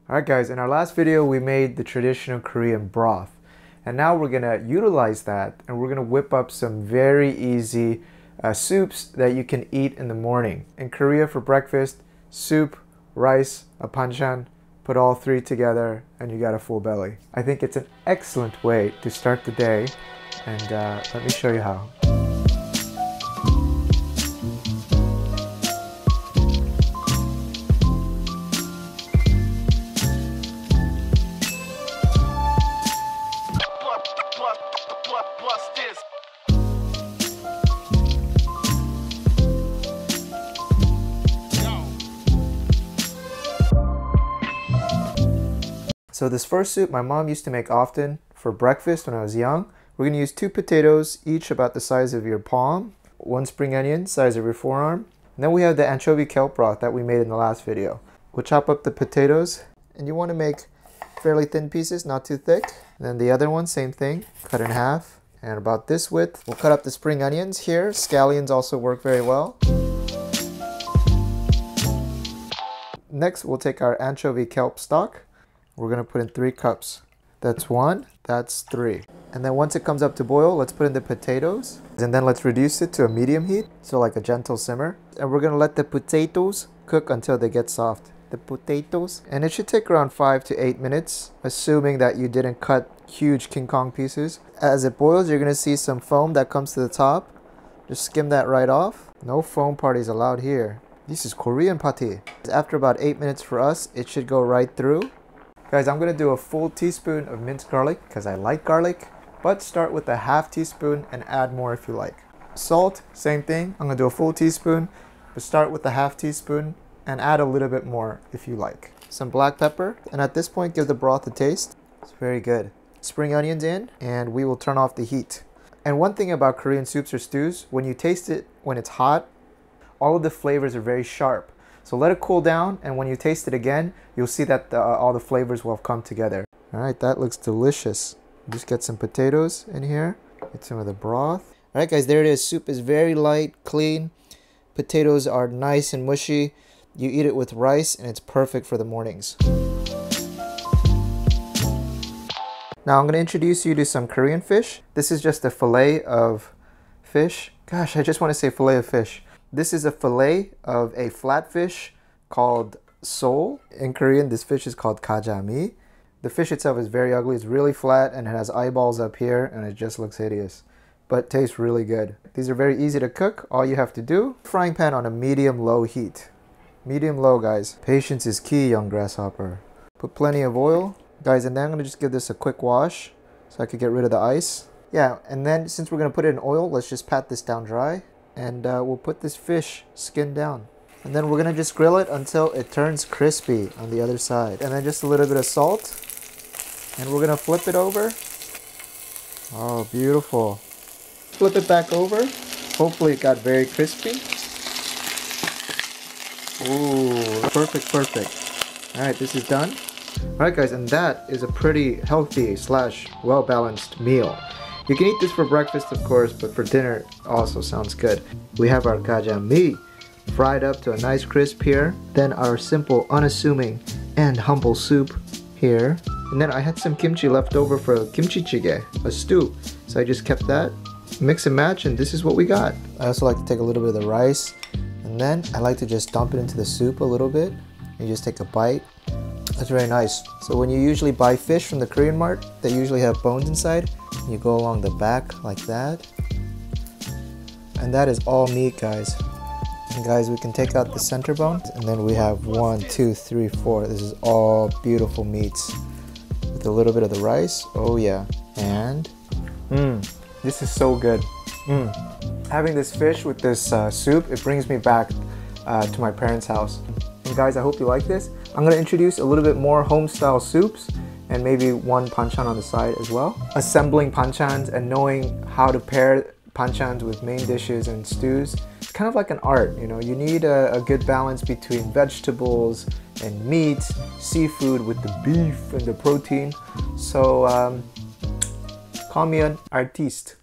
Alright guys, in our last video we made the traditional Korean broth. And now we're gonna utilize that and we're gonna whip up some very easy soups that you can eat in the morning. In Korea for breakfast, soup, rice, a banchan, put all three together and you got a full belly. I think it's an excellent way to start the day, and let me show you how. So this first soup my mom used to make often for breakfast when I was young. We're gonna use 2 potatoes, each about the size of your palm, 1 spring onion, size of your forearm. And then we have the anchovy-kelp broth that we made in the last video. We'll chop up the potatoes, and you wanna make fairly thin pieces, not too thick. And then the other one, same thing, cut in half, and about this width. We'll cut up the spring onions here. Scallions also work very well. Next, we'll take our anchovy-kelp stock. We're gonna put in 3 cups. That's 1, that's 3. And then once it comes up to boil, let's put in the potatoes. And then let's reduce it to a medium heat, so like a gentle simmer. And we're gonna let the potatoes cook until they get soft. The potatoes. And it should take around 5 to 8 minutes, assuming that you didn't cut huge King Kong pieces. As it boils, you're gonna see some foam that comes to the top. Just skim that right off. No foam parties allowed here. This is Korean party. After about 8 minutes for us, it should go right through. Guys, I'm going to do a full teaspoon of minced garlic because I like garlic, but start with a half teaspoon and add more if you like. Salt, same thing. I'm going to do a full teaspoon, but start with a half teaspoon and add a little bit more if you like. Some black pepper, and at this point give the broth a taste. It's very good. Spring onions in, and we will turn off the heat. And one thing about Korean soups or stews, when you taste it when it's hot, all of the flavors are very sharp. So let it cool down, and when you taste it again, you'll see that all the flavors will have come together. All right, that looks delicious. Just get some potatoes in here. Get some of the broth. All right, guys, there it is. Soup is very light, clean. Potatoes are nice and mushy. You eat it with rice, and it's perfect for the mornings. Now I'm going to introduce you to some Korean fish. This is just a fillet of fish. Gosh, I just want to say fillet of fish. This is a fillet of a flatfish called sole. In Korean, this fish is called gajami. The fish itself is very ugly. It's really flat and it has eyeballs up here and it just looks hideous, but tastes really good. These are very easy to cook. All you have to do, frying pan on a medium-low heat. Medium-low, guys. Patience is key, young grasshopper. Put plenty of oil. Guys, and then I'm going to just give this a quick wash so I could get rid of the ice. Yeah, and then since we're going to put it in oil, let's just pat this down dry. And we'll put this fish skin down. And then we're gonna just grill it until it turns crispy on the other side. And then just a little bit of salt. And we're gonna flip it over. Oh, beautiful. Flip it back over. Hopefully it got very crispy. Ooh, perfect, perfect. All right, this is done. All right, guys, and that is a pretty healthy / well-balanced meal. You can eat this for breakfast, of course, but for dinner also sounds good. We have our gajami fried up to a nice crisp here. Then our simple, unassuming, and humble soup here. And then I had some kimchi left over for a kimchi jjigae, a stew. So I just kept that, mix and match, and this is what we got. I also like to take a little bit of the rice, and then I like to just dump it into the soup a little bit. You just take a bite. That's very nice. So when you usually buy fish from the Korean mart, they usually have bones inside. You go along the back like that. And that is all meat, guys. And guys, we can take out the center bone. And then we have 1, 2, 3, 4. This is all beautiful meats. With a little bit of the rice. Oh yeah. And this is so good. Having this fish with this soup, it brings me back to my parents' house. And guys, I hope you like this. I'm going to introduce a little bit more home-style soups and maybe 1 banchan on the side as well. Assembling banchans and knowing how to pair banchans with main dishes and stews, it's kind of like an art, you know. You need a good balance between vegetables and meat, seafood with the beef and the protein. So call me an artiste.